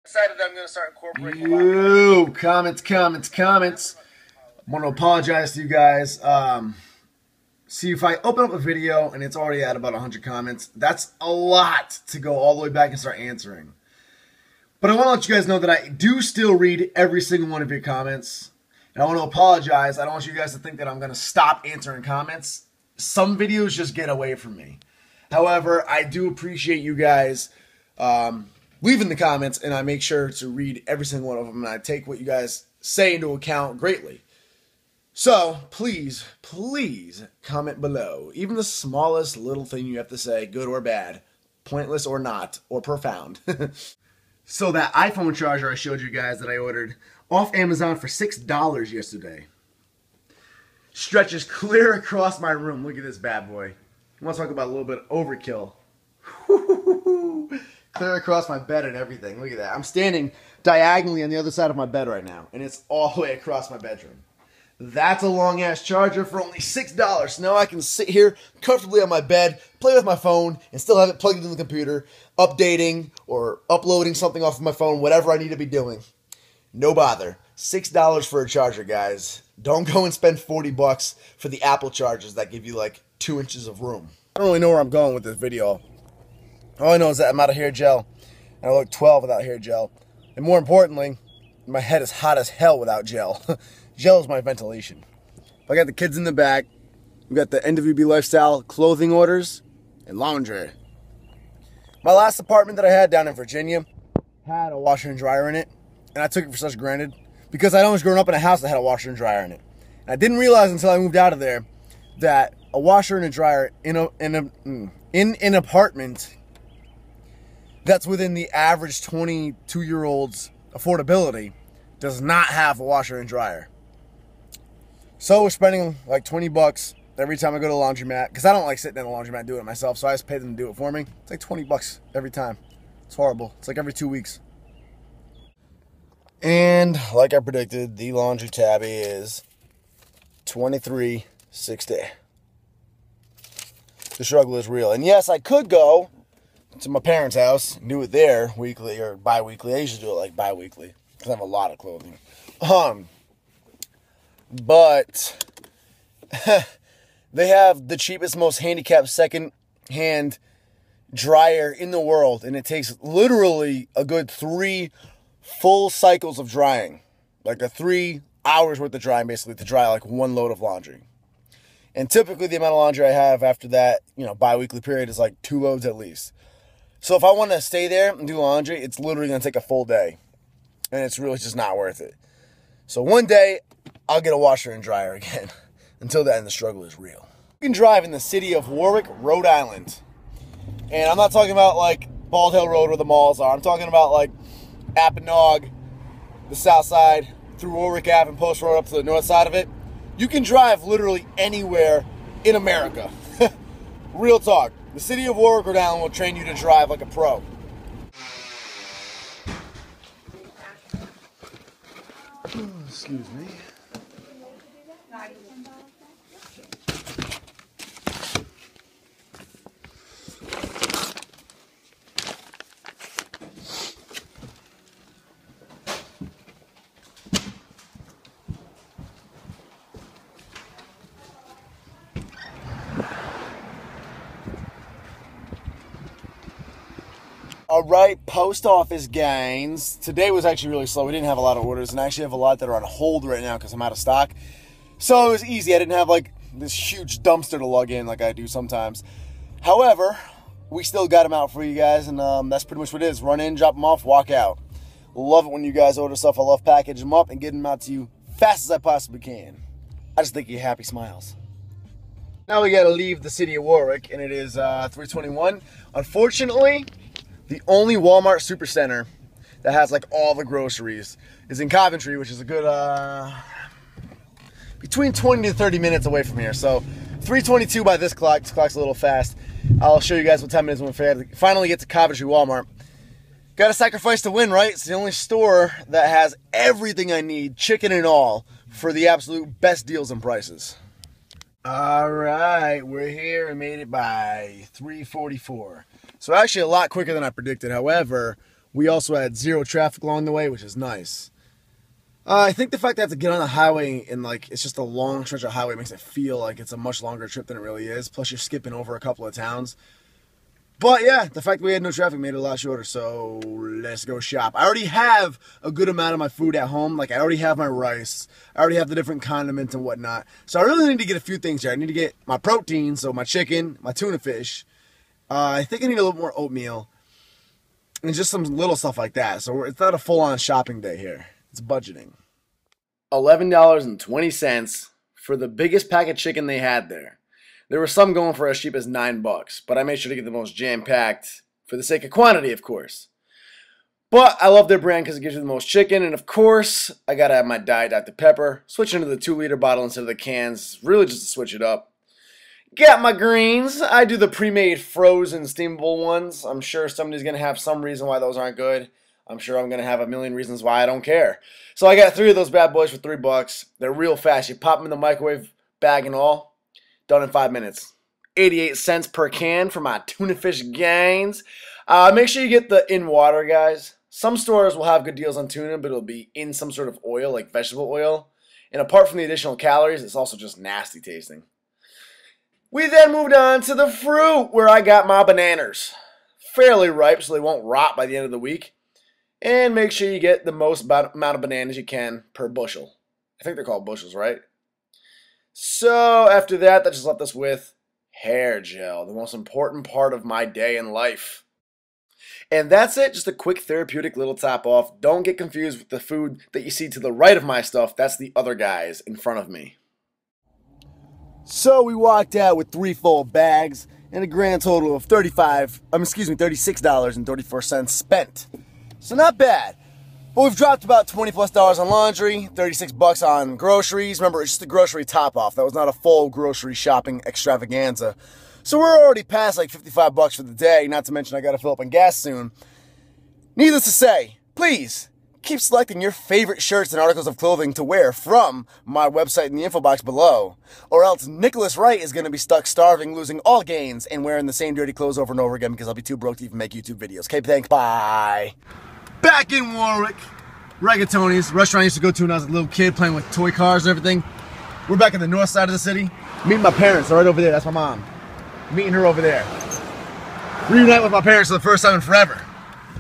Decided I'm going to start incorporating comments. I want to apologize to you guys. See, if I open up a video and it's already at about 100 comments, that's a lot to go all the way back and start answering. But I want to let you guys know that I do still read every single one of your comments. And I want to apologize. I don't want you guys to think that I'm going to stop answering comments. Some videos just get away from me. However, I do appreciate you guys leaving the comments, and I make sure to read every single one of them, and I take what you guys say into account greatly. So, please comment below. Even the smallest little thing you have to say, good or bad, pointless or not, or profound. So that iPhone charger I showed you guys that I ordered off Amazon for $6 yesterday stretches clear across my room. Look at this bad boy. I want to talk about a little bit of overkill. Clear across my bed and everything. Look at that. I'm standing diagonally on the other side of my bed right now, and it's all the way across my bedroom. That's a long-ass charger for only $6. So now I can sit here comfortably on my bed, play with my phone, and still have it plugged into the computer, updating or uploading something off of my phone, whatever I need to be doing. No bother. $6 for a charger, guys. Don't go and spend 40 bucks for the Apple chargers that give you like 2 inches of room. I don't really know where I'm going with this video. All I know is that I'm out of hair gel, and I look 12 without hair gel. And more importantly, my head is hot as hell without gel. Gel is my ventilation. I got the kids in the back. We got the NWB Lifestyle clothing orders and laundry. My last apartment that I had down in Virginia had a washer and dryer in it, and I took it for such granted because I'd always grown up in a house that had a washer and dryer in it. And I didn't realize until I moved out of there that a washer and a dryer in an apartment that's within the average 22-year-old's affordability does not have a washer and dryer. So we're spending like 20 bucks every time I go to the laundromat, because I don't like sitting in the laundromat and doing it myself, so I just pay them to do it for me. It's like 20 bucks every time. It's horrible. It's like every 2 weeks. And like I predicted, the laundry tabby is $23.60. The struggle is real. And yes, I could go to my parents' house and do it there weekly or bi-weekly. I usually do it like bi-weekly because I have a lot of clothing. But they have the cheapest, most handicapped second-hand dryer in the world, and it takes literally a good 3 full cycles of drying, like a 3 hours worth of drying, basically, to dry like 1 load of laundry. And typically the amount of laundry I have after that, bi-weekly period is like 2 loads at least. So if I want to stay there and do laundry, it's literally going to take a full day, and it's really just not worth it. So one day, I'll get a washer and dryer again. Until then, the struggle is real. You can drive in the city of Warwick, Rhode Island. And I'm not talking about like Bald Hill Road where the malls are. I'm talking about like Apponaug, the south side, through Warwick Ave and Post Road up to the north side of it. You can drive literally anywhere in America. Real talk. The city of Warwick, Rhode Island will train you to drive like a pro. Excuse me. Alright, post office gains. Today was actually really slow. We didn't have a lot of orders, and I actually have a lot that are on hold right now because I'm out of stock. So it was easy. I didn't have like this huge dumpster to lug in like I do sometimes. However, we still got them out for you guys, and that's pretty much what it is. Run in, drop them off, walk out. Love it when you guys order stuff. I love packaging them up and getting them out to you fast as I possibly can. I just think you happy smiles. Now we gotta leave the city of Warwick, and it is 3:21. Unfortunately, the only Walmart Supercenter that has like all the groceries is in Coventry, which is a good between 20 to 30 minutes away from here. So 3:22 by this clock. This clock's a little fast. I'll show you guys what time it is when we finally get to Coventry Walmart. Gotta sacrifice to win, right? It's the only store that has everything I need, chicken and all, for the absolute best deals and prices. Alright, we're here and made it by 3:44. So actually a lot quicker than I predicted. However, We also had zero traffic along the way, which is nice. I think the fact that I have to get on the highway and like it's just a long stretch of highway makes it feel like it's a much longer trip than it really is. Plus you're skipping over a couple of towns. But yeah, the fact that we had no traffic made it a lot shorter, so let's go shop. I already have a good amount of my food at home. Like I already have my rice. I already have the different condiments and whatnot. So I really need to get a few things here. I need to get my protein, so my chicken, my tuna fish. I think I need a little more oatmeal. And just some little stuff like that. So it's not a full-on shopping day here. It's budgeting. $11.20 for the biggest pack of chicken they had there. There were some going for as cheap as $9, but I made sure to get the most jam-packed for the sake of quantity, of course. But I love their brand because it gives you the most chicken, and of course, I gotta have my Diet Dr. Pepper. Switching to the 2-liter bottle instead of the cans, really just to switch it up. Got my greens. I do the pre-made frozen steamable ones. I'm sure somebody's gonna have some reason why those aren't good. I'm sure I'm gonna have a million reasons why I don't care. So I got 3 of those bad boys for $3. They're real fast. You pop them in the microwave, bag and all. Done in 5 minutes. 88 cents per can for my tuna fish gains. Make sure you get the in water, guys. Some stores will have good deals on tuna, but it'll be in some sort of oil, like vegetable oil. And apart from the additional calories, it's also just nasty tasting. We then moved on to the fruit, where I got my bananas. Fairly ripe, so they won't rot by the end of the week. And make sure you get the most amount of bananas you can per bushel. I think they're called bushels, right? So after that just left us with hair gel, the most important part of my day in life. And that's it, just a quick therapeutic little top off. Don't get confused with the food that you see to the right of my stuff. That's the other guys in front of me. So we walked out with 3 full bags and a grand total of $36.34 spent. So not bad. But we've dropped about $20+ on laundry, $36 on groceries. Remember, it's just a grocery top-off. That was not a full grocery shopping extravaganza. So we're already past like $55 for the day, not to mention I got to fill up on gas soon. Needless to say, please keep selecting your favorite shirts and articles of clothing to wear from my website in the info box below. Or else Nicholas Wright is going to be stuck starving, losing all gains, and wearing the same dirty clothes over and over again because I'll be too broke to even make YouTube videos. Okay, thanks, bye. Back in Warwick, Rigatoni's, restaurant I used to go to when I was a little kid playing with toy cars and everything. We're back in the north side of the city. Meeting my parents, they're right over there, that's my mom. Meeting her over there. Reunite with my parents for the first time in forever.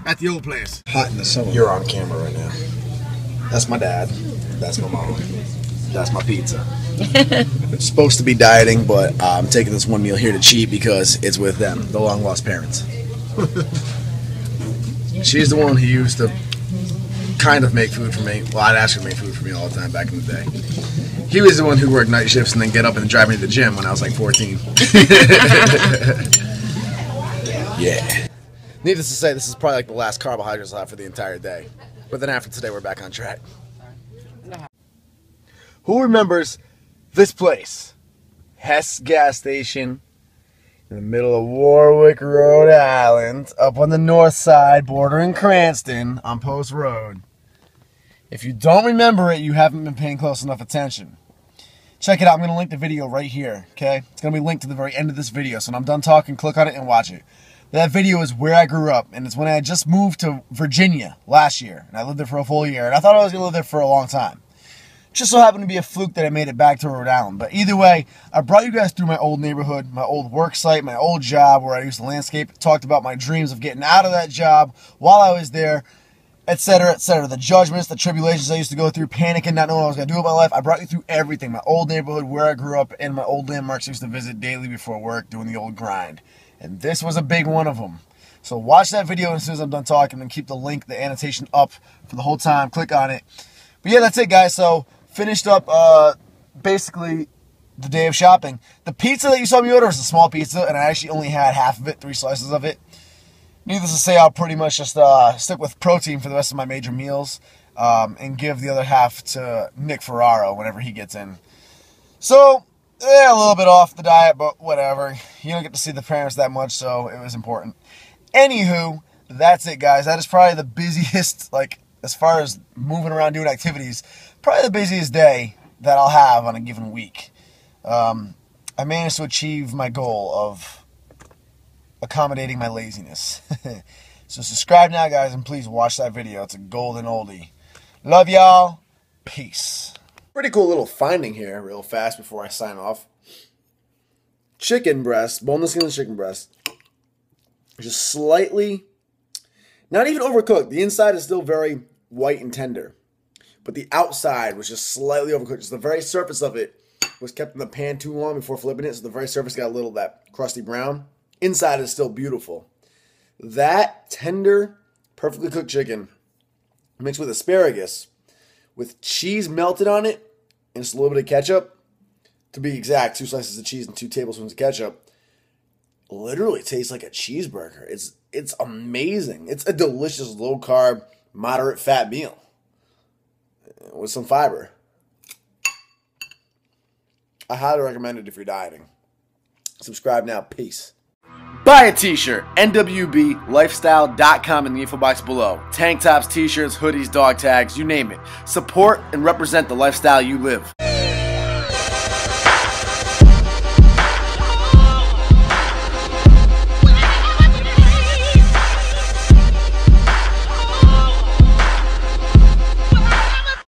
At the old place. Hot in the summer. You're on camera right now. That's my dad. That's my mom. That's my pizza. It's supposed to be dieting, but I'm taking this one meal here to cheat because it's with them, the long lost parents. She's the one who used to kind of make food for me. Well, I'd ask her to make food for me all the time back in the day. He was the one who worked night shifts and then get up and drive me to the gym when I was like 14. Yeah. Needless to say, this is probably like the last carbohydrates I'll have for the entire day. But then after today, we're back on track. Who remembers this place? Hess gas station in the middle of Warwick, Rhode Island, up on the north side, bordering Cranston on Post Road. If you don't remember it, you haven't been paying close enough attention. Check it out. I'm going to link the video right here, okay? It's going to be linked to the very end of this video. So when I'm done talking, click on it and watch it. That video is where I grew up, and it's when I had just moved to Virginia last year, and I lived there for a full year, and I thought I was going to live there for a long time. Just so happened to be a fluke that I made it back to Rhode Island. But either way, I brought you guys through my old neighborhood, my old work site, my old job where I used to landscape, talked about my dreams of getting out of that job while I was there, etc., etc. The judgments, the tribulations I used to go through, panicking, not knowing what I was going to do with my life. I brought you through everything. My old neighborhood, where I grew up, and my old landmarks I used to visit daily before work, doing the old grind. And this was a big one of them. So watch that video as soon as I'm done talking, and keep the link, the annotation up for the whole time. Click on it. But yeah, that's it, guys. So finished up basically the day of shopping. The pizza that you saw me order was a small pizza, and I actually only had half of it, 3 slices of it. Needless to say, I'll pretty much just stick with protein for the rest of my major meals and give the other half to Nick Ferraro whenever he gets in. So, yeah, a little bit off the diet, but whatever. You don't get to see the parents that much, so it was important. Anywho, that's it, guys. That is probably the busiest, like, as far as moving around doing activities, probably the busiest day that I'll have on a given week. I managed to achieve my goal of accommodating my laziness. So subscribe now, guys, and please watch that video. It's a golden oldie. Love y'all. Peace. Pretty cool little finding here real fast before I sign off. Chicken breast, boneless skinless chicken breast. Just slightly, not even overcooked. The inside is still very white and tender. But the outside was just slightly overcooked. Just the very surface of it was kept in the pan too long before flipping it. So the very surface got a little of that crusty brown. Inside is still beautiful. That tender, perfectly cooked chicken mixed with asparagus with cheese melted on it and just a little bit of ketchup. To be exact, 2 slices of cheese and 2 tablespoons of ketchup. Literally tastes like a cheeseburger. It's amazing. It's a delicious low-carb, moderate-fat meal with some fiber. I highly recommend it if you're dieting. Subscribe now. Peace. Buy a t-shirt. nwblifestyle.com in the info box below. Tank tops, t-shirts, hoodies, dog tags, you name it. Support and represent the lifestyle you live.